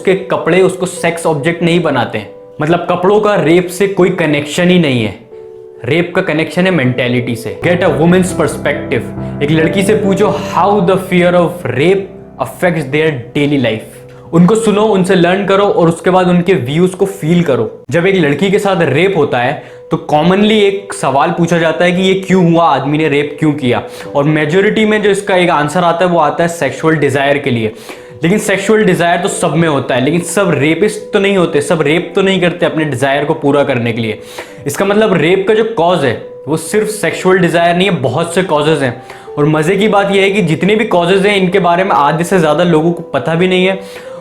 उसके कपड़े उसको सेक्स ऑब्जेक्ट नहीं बनाते हैं। मतलब कपड़ों का रेप से कोई कनेक्शन ही नहीं है। रेप का कनेक्शन है मेंटेलिटी से। Get a woman's perspective. एक लड़की से पूछो how the fear of rape affects their daily life. उनको सुनो, उनसे लर्न करो और उसके बाद उनके व्यूज को फील करो। जब एक लड़की के साथ रेप होता है तो कॉमनली एक सवाल पूछा जाता है कि ये क्यों हुआ, आदमी ने रेप क्यों किया, और मेजोरिटी में जो इसका एक आंसर आता है वो आता है सेक्सुअल डिजायर के लिए। लेकिन सेक्सुअल डिजायर तो सब में होता है, लेकिन सब रेपिस्ट तो नहीं होते, सब रेप तो नहीं करते अपने डिजायर को पूरा करने के लिए। इसका मतलब रेप का जो कॉज है वो सिर्फ सेक्सुअल डिजायर नहीं है, बहुत से कॉजेज हैं। और मजे की बात यह है कि जितने भी कॉजेज हैं इनके बारे में आधे से ज्यादा लोगों को पता भी नहीं है,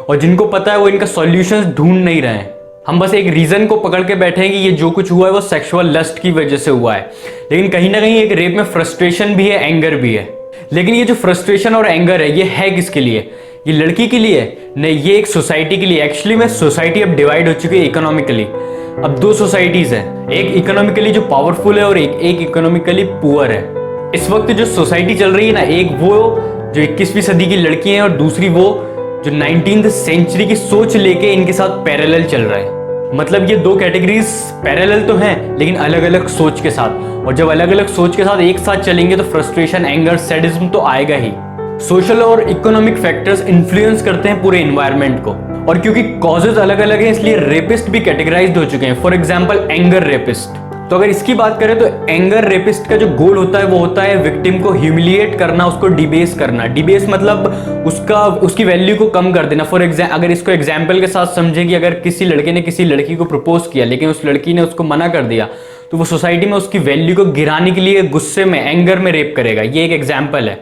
और जिनको पता है वो इनका सॉल्यूशंस ढूंढ नहीं रहे हैं। हम बस एक रीजन को पकड़ के बैठे हैं कि ये जो कुछ हुआ है वो सेक्सुअल लस्ट की वजह से हुआ है। लेकिन कहीं ना कहीं एक रेप में फ्रस्ट्रेशन भी है, एंगर भी है। लेकिन ये जो फ्रस्ट्रेशन और एंगर है ये है किसके लिए? ये लड़की के लिए नहीं, ये एक सोसाइटी के लिए। एक्चुअली में सोसाइटी अब डिवाइड हो चुकी है इकोनॉमिकली। अब दो सोसाइटीज हैं, एक इकोनॉमिकली जो पावरफुल है और एक इकोनॉमिकली पुअर है। इस वक्त जो सोसाइटी चल रही है ना, एक वो जो 21वीं सदी की लड़की है और दूसरी वो जो 19th सेंचुरी की सोच लेके इनके साथ पैरेलल चल रहा है। मतलब ये दो कैटेगरीज पैरेलल तो हैं लेकिन अलग अलग सोच के साथ, और जब अलग अलग सोच के साथ एक साथ चलेंगे तो फ्रस्ट्रेशन, एंगर, सैडिज्म तो आएगा ही। सोशल और इकोनॉमिक फैक्टर्स इन्फ्लुएंस करते हैं पूरे एनवायरनमेंट को, और क्योंकि कॉजेज अलग अलग हैं इसलिए रेपिस्ट भी कैटेगराइज्ड हो चुके हैं। For example anger rapist. तो अगर इसकी बात करें तो एंगर रेपिस्ट का जो गोल होता है वो होता है विक्टिम को ह्यूमिलिएट करना, उसको डिबेस करना। डिबेस मतलब उसकी वैल्यू को कम कर देना। अगर इसको एग्जाम्पल के साथ समझें कि अगर किसी लड़के ने किसी लड़की को प्रपोज किया लेकिन उस लड़की ने उसको मना कर दिया तो वो सोसाइटी में उसकी वैल्यू को गिराने के लिए गुस्से में, एंगर में रेप करेगा। ये एक एग्जाम्पल है।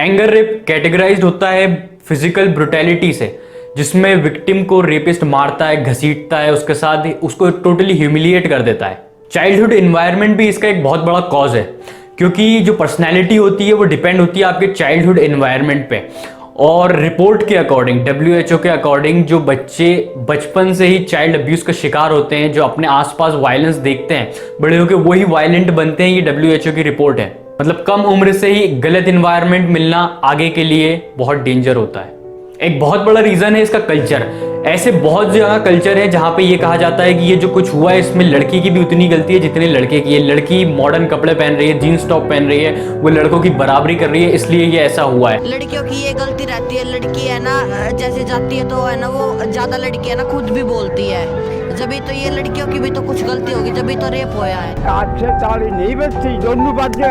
एंगर रेप कैटेगराइज्ड होता है फिजिकल ब्रुटैलिटी से, जिसमें विक्टिम को रेपिस्ट मारता है, घसीटता है, उसके साथ उसको टोटली ह्यूमिलिएट कर देता है। चाइल्डहुड एनवायरनमेंट भी इसका एक बहुत बड़ा कॉज है, क्योंकि जो पर्सनैलिटी होती है वो डिपेंड होती है आपके चाइल्डहुड एनवायरनमेंट पे। और रिपोर्ट के अकॉर्डिंग, WHO के अकॉर्डिंग, जो बच्चे बचपन से ही चाइल्ड अब्यूज का शिकार होते हैं, जो अपने आसपास वायलेंस देखते हैं, बड़े होकर वही वायलेंट बनते हैं। ये WHO की रिपोर्ट है। मतलब कम उम्र से ही गलत एनवायरनमेंट मिलना आगे के लिए बहुत डेंजर होता है। एक बहुत बड़ा रीजन है इसका कल्चर। ऐसे बहुत जगह कल्चर है जहां पे ये कहा जाता है कि ये जो कुछ हुआ है इसमें लड़की की भी उतनी गलती है जितनी लड़के की है। लड़की मॉडर्न कपड़े पहन रही है, जीन्स टॉप पहन रही है, वो लड़कों की बराबरी कर रही है, इसलिए ये ऐसा हुआ है। लड़कियों की ये गलती रहती है। लड़की है ना, जैसे जाती है तो है ना, वो ज्यादा लड़की है ना खुद भी बोलती है, जब तो ये लड़कियों की भी तो कुछ गलती होगी, जब तो रेप होया है। आज से ताली नहीं बचती, दोनों बातें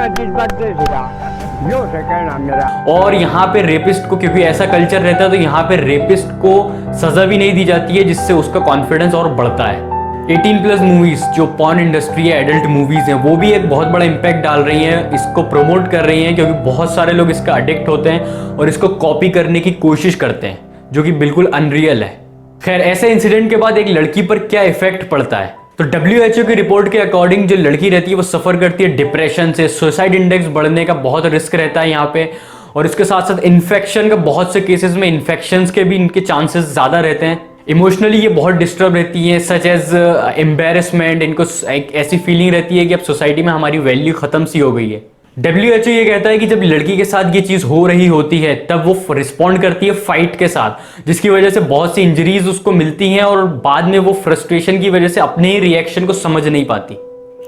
यो से कहना मेरा। और यहाँ पे रेपिस्ट को, क्योंकि ऐसा कल्चर रहता है, तो यहाँ पे रेपिस्ट को सजा भी नहीं दी जाती है, जिससे उसका कॉन्फिडेंस और बढ़ता है। 18+ मूवीज, जो पॉर्न इंडस्ट्री है, एडल्ट मूवीज हैं, वो भी एक बहुत बड़ा इम्पैक्ट डाल रही हैं, इसको प्रमोट कर रही हैं, क्योंकि बहुत सारे लोग इसका एडिक्ट होते हैं और इसको कॉपी करने की कोशिश करते हैं, जो कि बिल्कुल अनरियल है। खैर, ऐसे इंसिडेंट के बाद एक लड़की पर क्या इफेक्ट पड़ता है? तो WHO की रिपोर्ट के अकॉर्डिंग जो लड़की रहती है वो सफर करती है डिप्रेशन से, सुसाइड इंडेक्स बढ़ने का बहुत रिस्क रहता है यहाँ पे, और इसके साथ साथ इन्फेक्शन का, बहुत से केसेस में इन्फेक्शंस के भी इनके चांसेस ज्यादा रहते हैं। इमोशनली ये बहुत डिस्टर्ब रहती है, सच एज एम्बेरसमेंट। इनको एक ऐसी फीलिंग रहती है कि अब सोसाइटी में हमारी वैल्यू खत्म सी हो गई है। WHO ये कहता है कि जब लड़की के साथ ये चीज हो रही होती है तब वो रिस्पॉन्ड करती है फाइट के साथ, जिसकी वजह से बहुत सी इंजरीज उसको मिलती हैं, और बाद में वो फ्रस्ट्रेशन की वजह से अपने ही रिएक्शन को समझ नहीं पाती।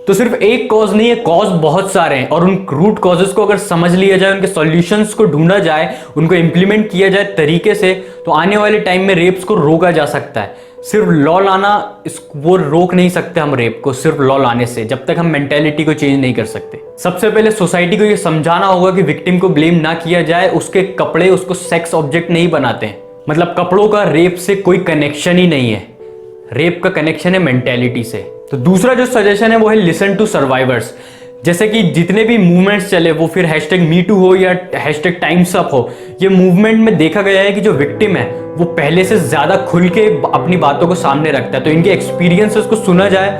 तो सिर्फ एक कॉज नहीं है, कॉज बहुत सारे हैं, और उन रूट कॉजेस को अगर समझ लिया जाए, उनके सॉल्यूशंस को ढूंढा जाए, उनको इंप्लीमेंट किया जाए तरीके से, तो आने वाले टाइम में रेप्स को रोका जा सकता है। सिर्फ लॉ लाना, वो रोक नहीं सकते हम रेप को सिर्फ लॉ लाने से, जब तक हम मेंटेलिटी को चेंज नहीं कर सकते। सबसे पहले सोसाइटी को ये समझाना होगा कि विक्टिम को ब्लेम ना किया जाए, उसके कपड़े उसको सेक्स ऑब्जेक्ट नहीं बनाते हैं। मतलब कपड़ों का रेप से कोई कनेक्शन ही नहीं है। रेप का कनेक्शन है मेंटेलिटी से। तो दूसरा जो सजेशन है वो है लिसन टू सर्वाइवर्स। जैसे कि जितने भी मूवमेंट्स चले, वो फिर #MeToo हो या #TimesUp हो, ये मूवमेंट में देखा गया है कि जो विक्टिम है वो पहले से ज्यादा खुल के अपनी बातों को सामने रखता है। तो इनके एक्सपीरियंसेस को सुना जाए,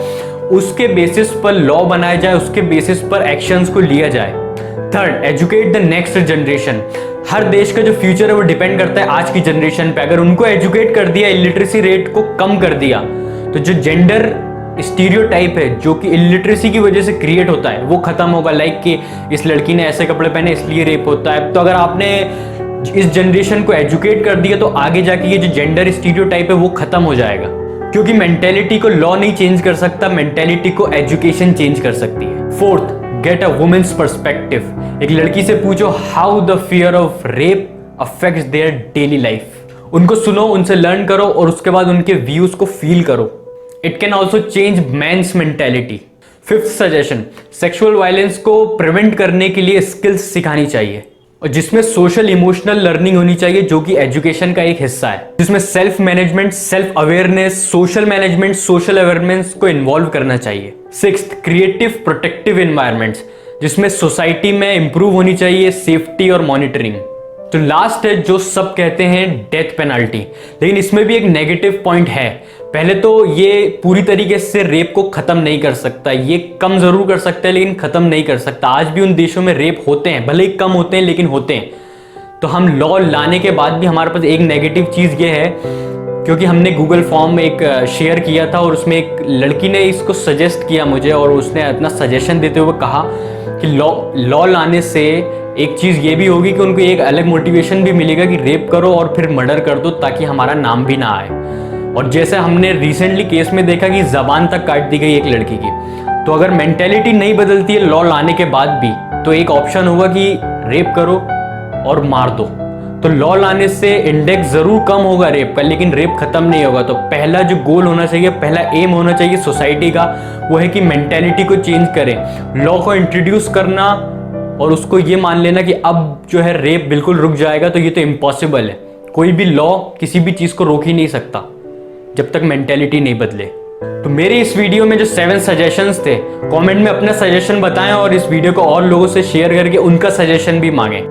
उसके बेसिस पर लॉ बनाया जाए, उसके बेसिस पर एक्शंस को लिया जाए। Third, educate the next generation. हर देश का जो फ्यूचर है वो डिपेंड करता है आज की जनरेशन पे। अगर उनको एजुकेट कर दिया, इलिटरेसी रेट को कम कर दिया, तो जो जेंडर स्टीरियोटाइप है जो कि इलिटरेसी की वजह से क्रिएट होता है वो खत्म होगा। लाइक कि इस लड़की ने ऐसे कपड़े पहने इसलिए रेप होता है। तो अगर आपने इस जनरेशन को एजुकेट कर दिया तो आगे जाके ये जो जेंडर स्टीरियोटाइप है वो खत्म हो जाएगा, क्योंकि मेंटेलिटी को लॉ नहीं चेंज कर सकता, मेंटेलिटी को एजुकेशन चेंज कर सकती है। Fourth, get a woman's perspective. एक लड़की से पूछो how the fear of rape affects their daily life. उनको सुनो, उनसे लर्न करो और उसके बाद उनके व्यूज को फील करो। It can also change man's mentality. Fifth suggestion, sexual violence को प्रिवेंट करने के लिए स्किल्स सिखानी चाहिए और जिसमें सोशल इमोशनल लर्निंग होनी चाहिए, जो कि एजुकेशन का एक हिस्सा है, जिसमें self management, self awareness, social management, social awareness को इन्वॉल्व करना चाहिए। सिक्स्थ, क्रिएटिव प्रोटेक्टिव एनवायरनमेंट्स, जिसमें सोसाइटी में इंप्रूव होनी चाहिए सेफ्टी और मॉनिटरिंग। तो लास्ट है जो सब कहते हैं डेथ पेनल्टी, लेकिन इसमें भी एक नेगेटिव पॉइंट है। पहले तो ये पूरी तरीके से रेप को खत्म नहीं कर सकता, ये कम जरूर कर सकता है लेकिन खत्म नहीं कर सकता। आज भी उन देशों में रेप होते हैं, भले ही कम होते हैं लेकिन होते हैं। तो हम लॉ लाने के बाद भी हमारे पास एक नेगेटिव चीज ये है, क्योंकि हमने गूगल फॉर्म एक शेयर किया था और उसमें एक लड़की ने इसको सजेस्ट किया मुझे, और उसने अपना सजेशन देते हुए कहा कि लॉ लाने से एक चीज़ ये भी होगी कि उनको एक अलग मोटिवेशन भी मिलेगा कि रेप करो और फिर मर्डर कर दो ताकि हमारा नाम भी ना आए। और जैसे हमने रिसेंटली केस में देखा कि ज़बान तक काट दी गई एक लड़की की। तो अगर मेंटेलिटी नहीं बदलती है लॉ लाने के बाद भी, तो एक ऑप्शन होगा कि रेप करो और मार दो। तो लॉ लाने से इंडेक्स ज़रूर कम होगा रेप का, लेकिन रेप खत्म नहीं होगा। तो पहला जो गोल होना चाहिए, पहला एम होना चाहिए सोसाइटी का, वो है कि मेंटेलिटी को चेंज करें, लॉ को इंट्रोड्यूस करना और उसको ये मान लेना कि अब जो है रेप बिल्कुल रुक जाएगा, तो ये तो इम्पॉसिबल है। कोई भी लॉ किसी भी चीज़ को रोक ही नहीं सकता जब तक मेंटेलिटी नहीं बदले। तो मेरे इस वीडियो में जो 7 सजेशंस थे, कमेंट में अपना सजेशन बताएं और इस वीडियो को और लोगों से शेयर करके उनका सजेशन भी मांगें।